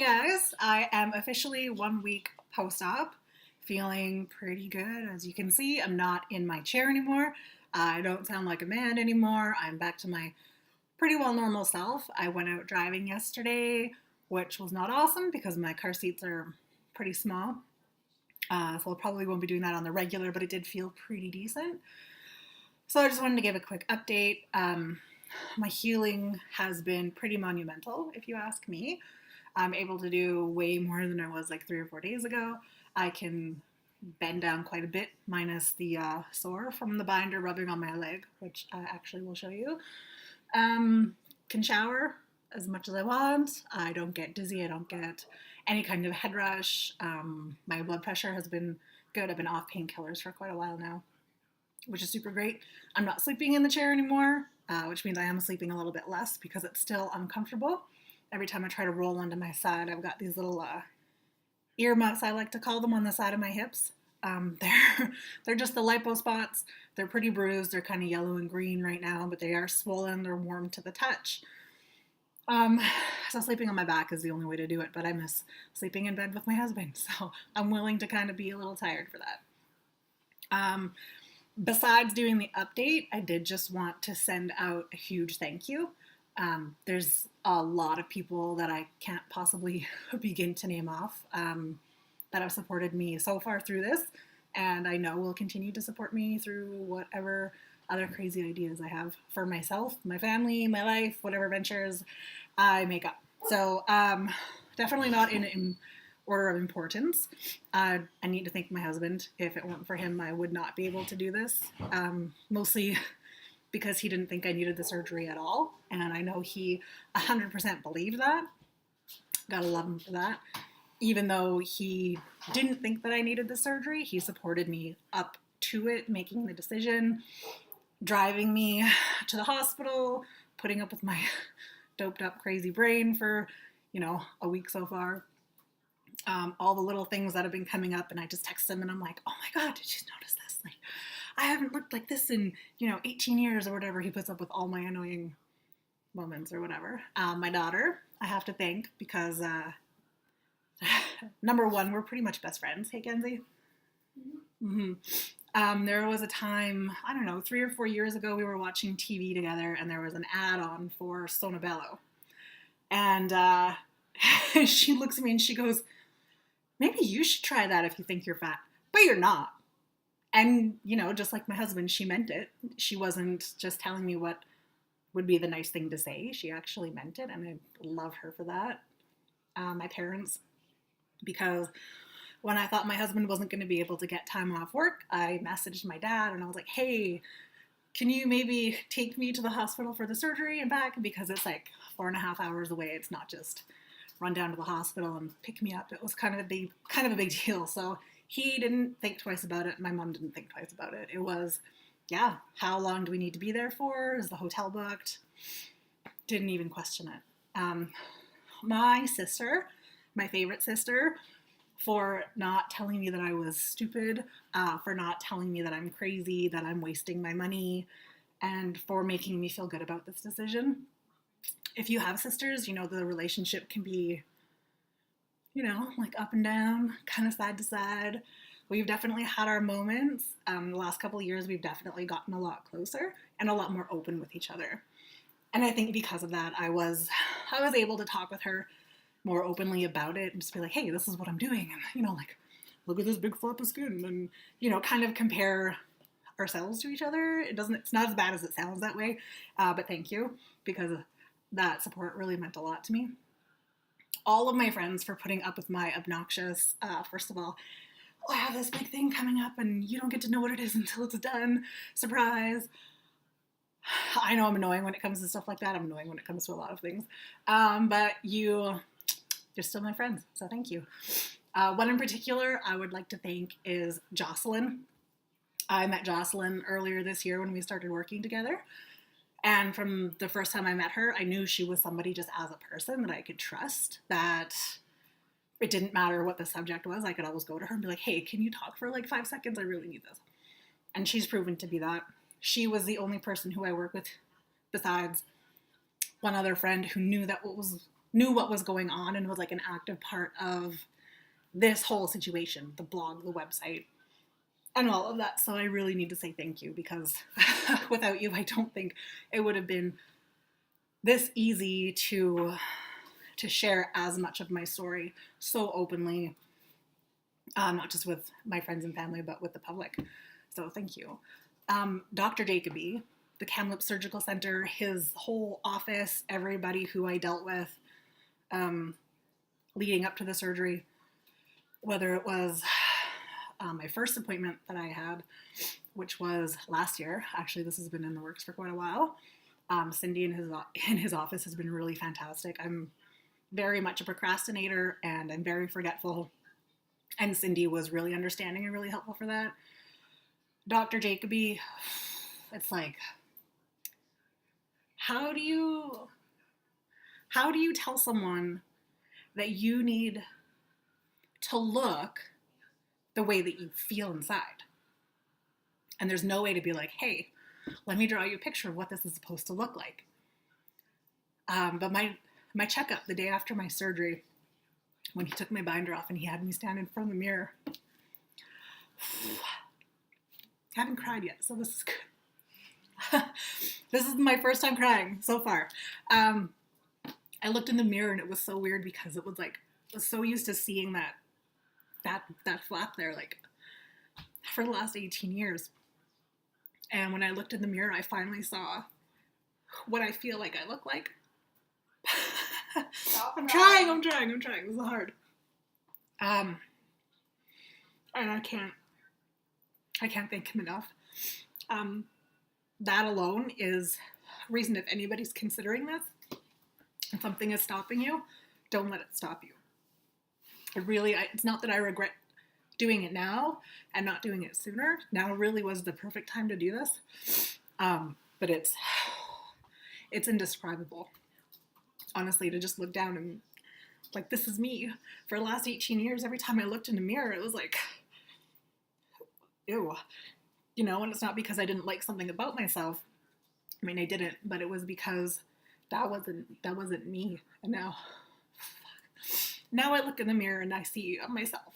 guys, I am officially 1 week post-op, feeling pretty good. As you can see, I'm not in my chair anymore. I don't sound like a man anymore. I'm back to my pretty well normal self. I went out driving yesterday, which was not awesome because my car seats are pretty small. So I probably won't be doing that on the regular, but it did feel pretty decent. So I just wanted to give a quick update. My healing has been pretty monumental, if you ask me. I'm able to do way more than I was like 3 or 4 days ago. I can bend down quite a bit, minus the sore from the binder rubbing on my leg, which I actually will show you. Can shower as much as I want. I don't get dizzy. I don't get any kind of head rush. My blood pressure has been good. I've been off painkillers for quite a while now, which is super great. I'm not sleeping in the chair anymore, which means I am sleeping a little bit less because it's still uncomfortable. Every time I try to roll onto my side, I've got these little earmuffs, I like to call them, on the side of my hips. They're just the lipo spots. They're pretty bruised. They're kind of yellow and green right now, but they are swollen. They're warm to the touch. So sleeping on my back is the only way to do it, but I miss sleeping in bed with my husband, so I'm willing to kind of be a little tired for that. Besides doing the update, I did just want to send out a huge thank you. There's a lot of people that I can't possibly begin to name off that have supported me so far through this, and I know will continue to support me through whatever other crazy ideas I have for myself, my family, my life, whatever ventures I make up. So definitely not in order of importance. I need to thank my husband. If it weren't for him, I would not be able to do this. Mostly because he didn't think I needed the surgery at all. And I know he 100% believed that. Gotta love him for that. Even though he didn't think that I needed the surgery, he supported me up to it, making the decision, driving me to the hospital, putting up with my doped up crazy brain for, a week so far. All the little things that have been coming up, and I just text him and I'm like, oh my God, did you notice this? Like, I haven't looked like this in, 18 years or whatever. He puts up with all my annoying moments or whatever. My daughter, I have to thank because, number one, we're pretty much best friends. Hey, Kenzie. Mm-hmm. There was a time, I don't know, 3 or 4 years ago, we were watching TV together and there was an ad on for Sonobello. And she looks at me and she goes, maybe you should try that if you think you're fat, but you're not. And, just like my husband, she meant it. She wasn't just telling me what would be the nice thing to say. She actually meant it, and I love her for that. My parents, because when I thought my husband wasn't going to be able to get time off work, I messaged my dad, and I was like, hey, can you maybe take me to the hospital for the surgery and back? Because it's like 4.5 hours away. It's not just run down to the hospital and pick me up. It was kind of a big deal. So he didn't think twice about it. My mom didn't think twice about it. It was, yeah, how long do we need to be there for? Is the hotel booked? Didn't even question it. My sister, my favorite sister, for not telling me that I was stupid, for not telling me that I'm crazy, that I'm wasting my money, and for making me feel good about this decision. If you have sisters, the relationship can be, like up and down, kind of side to side. We've definitely had our moments. The last couple of years, we've definitely gotten a lot closer and a lot more open with each other. And I think because of that, I was able to talk with her more openly about it and just be like, hey, this is what I'm doing. And, like, look at this big flap of skin. And, kind of compare ourselves to each other. It's not as bad as it sounds that way. But thank you, because that support really meant a lot to me. All of my friends for putting up with my obnoxious, first of all, I have this big thing coming up and you don't get to know what it is until it's done. Surprise. I know I'm annoying when it comes to stuff like that. I'm annoying when it comes to a lot of things. But you're still my friends, so thank you. One in particular I would like to thank is Jocelyn. I met Jocelyn earlier this year when we started working together. And from the first time I met her, I knew she was somebody just as a person that I could trust, that it didn't matter what the subject was. I could always go to her and be like, hey, can you talk for like 5 seconds? I really need this. And she's proven to be that. She was the only person who I work with besides one other friend who knew that what was knew what was going on and was like an active part of this whole situation, the blog, the website, and all of that. So I really need to say thank you, because without you, I don't think it would have been this easy to share as much of my story so openly, not just with my friends and family, but with the public. So thank you. Dr. Jacoby, the Kamloops Surgical Center, his whole office, everybody who I dealt with leading up to the surgery, whether it was my first appointment that I had, which was last year. Actually, this has been in the works for quite a while. Cindy in his office has been really fantastic. I'm very much a procrastinator, and I'm very forgetful. And Cindy was really understanding and really helpful for that. Dr. Jacoby, it's like, how do you tell someone that you need to look the way that you feel inside? And there's no way to be like, hey, let me draw you a picture of what this is supposed to look like. But my checkup the day after my surgery, when he took my binder off and he had me stand in front of the mirror, I haven't cried yet, so this is good. This is my first time crying so far. I looked in the mirror and it was so weird, because it was like, I was so used to seeing that flap there, like, for the last 18 years. And when I looked in the mirror, I finally saw what I feel like I look like. I'm trying. This is hard. And I can't thank him enough. That alone is reason, if anybody's considering this and something is stopping you, don't let it stop you. It's not that I regret doing it now and not doing it sooner. Now really was the perfect time to do this. But it's indescribable. Honestly, to just look down and like, this is me. For the last 18 years, every time I looked in a mirror, it was like, ew. You know, and it's not because I didn't like something about myself. I mean, I didn't, but it was because that wasn't me. And now I look in the mirror and I see myself.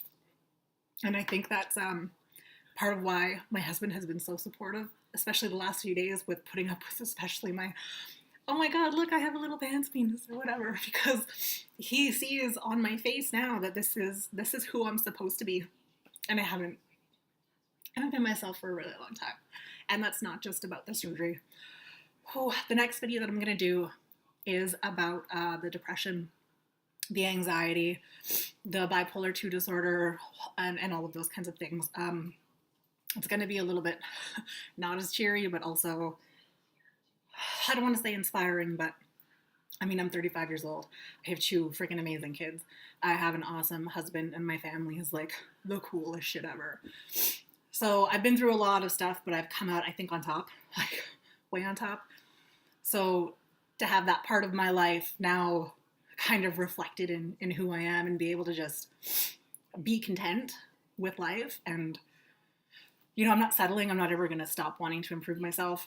And I think that's part of why my husband has been so supportive, especially the last few days, with putting up with especially my, oh my God, look, I have a little pants penis or whatever, because he sees on my face now that this is who I'm supposed to be. And I haven't been myself for a really long time. And that's not just about the surgery. The next video that I'm going to do is about the depression, the anxiety, the bipolar 2 disorder, and all of those kinds of things. It's going to be a little bit not as cheery, but also, I don't want to say inspiring, but I mean, I'm 35 years old. I have 2 freaking amazing kids. I have an awesome husband, and my family is like the coolest shit ever. So I've been through a lot of stuff, but I've come out, I think, on top, like way on top. So to have that part of my life now kind of reflected in who I am, and be able to just be content with life. And, you know, I'm not settling. I'm not ever going to stop wanting to improve myself,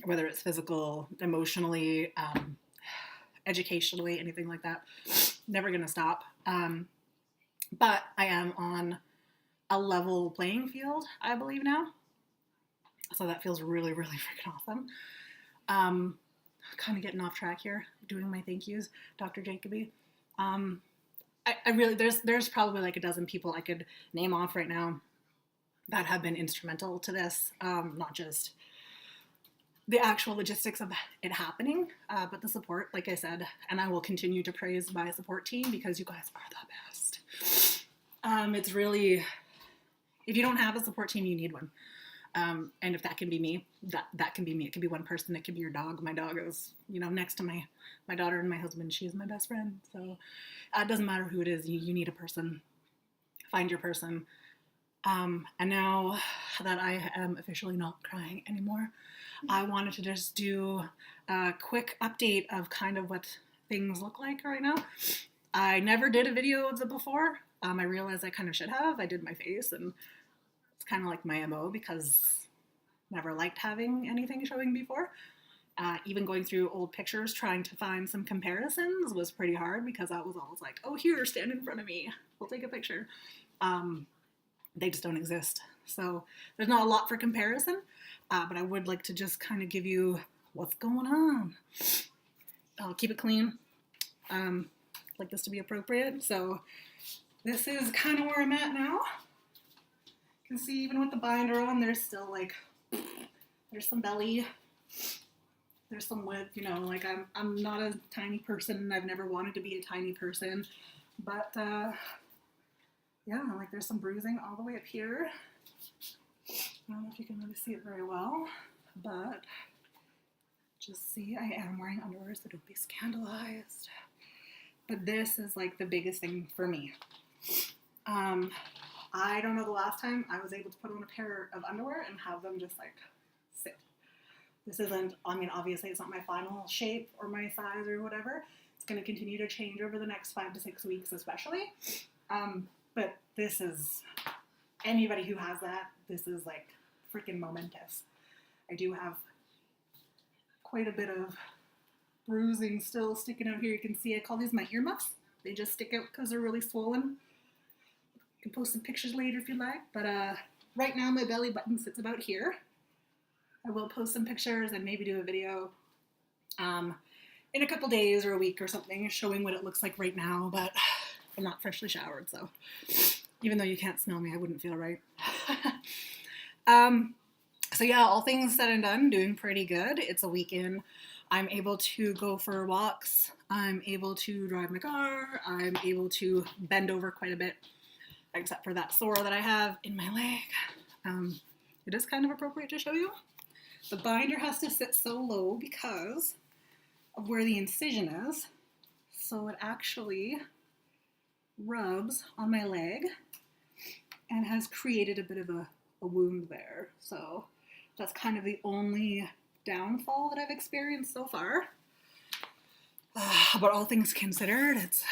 whether it's physical, emotionally, educationally, anything like that. Never going to stop. But I am on a level playing field, I believe now. So that feels really, really freaking awesome. Kind of getting off track here, doing my thank yous, Dr. Jacoby. I really, there's probably like a dozen people I could name off right now that have been instrumental to this, not just the actual logistics of it happening, but the support, like I said. And I will continue to praise my support team, because you guys are the best. It's really, if you don't have a support team, you need one. And if that can be me, that can be me. It can be one person. It could be your dog. My dog is, you know, next to my daughter and my husband. She's my best friend. So it doesn't matter who it is. You need a person. Find your person. And now that I am officially not crying anymore, I wanted to just do a quick update of kind of what things look like right now. I never did a video of it before. I realized I kind of should have. I did my face, and it's kind of like my MO, because never liked having anything showing before. Even going through old pictures, trying to find some comparisons was pretty hard because I was always like, oh, here, stand in front of me. We'll take a picture. They just don't exist. So there's not a lot for comparison, but I would like to just kind of give you what's going on. I'll keep it clean. Like this to be appropriate. So this is kind of where I'm at now. You can see even with the binder on, there's still like, there's some belly. There's some width, you know, like I'm not a tiny person and I've never wanted to be a tiny person, but yeah, like there's some bruising all the way up here. I don't know if you can really see it very well, but just see I am wearing underwear, so don't be scandalized. But this is like the biggest thing for me. I don't know the last time I was able to put on a pair of underwear and have them just like sit. This isn't, I mean, obviously it's not my final shape or my size or whatever. It's going to continue to change over the next 5 to 6 weeks especially. But this is, anybody who has that, this is like freaking momentous. I do have quite a bit of bruising still sticking out here. You can see I call these my earmuffs. They just stick out because they're really swollen. You can post some pictures later if you like. But right now my belly button sits about here. I will post some pictures and maybe do a video in a couple days or a week or something showing what it looks like right now, but I'm not freshly showered, so even though you can't smell me, I wouldn't feel right. So yeah, all things said and done, doing pretty good. It's a weekend. I'm able to go for walks. I'm able to drive my car. I'm able to bend over quite a bit, except for that sore that I have in my leg. It is kind of appropriate to show you. The binder has to sit so low because of where the incision is. So it actually rubs on my leg and has created a bit of a wound there. So that's kind of the only downfall that I've experienced so far. But all things considered, it's so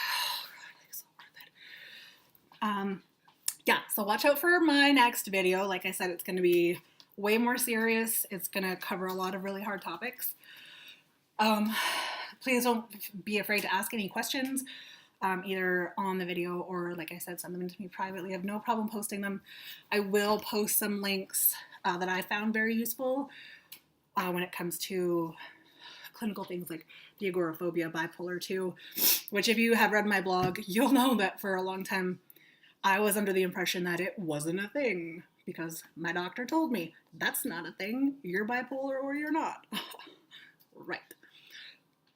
worth it. Yeah, so watch out for my next video. Like I said, it's going to be way more serious. It's going to cover a lot of really hard topics. Please don't be afraid to ask any questions, either on the video or, like I said, send them to me privately. I have no problem posting them. I will post some links that I found very useful when it comes to clinical things like the agoraphobia, bipolar 2, which if you have read my blog, you'll know that for a long time I was under the impression that it wasn't a thing because my doctor told me, that's not a thing, you're bipolar or you're not. Right.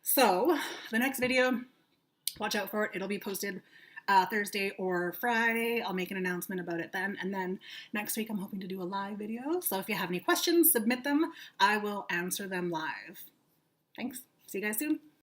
So the next video, watch out for it. It'll be posted Thursday or Friday. I'll make an announcement about it then. And then next week, I'm hoping to do a live video. So if you have any questions, submit them. I will answer them live. Thanks. See you guys soon.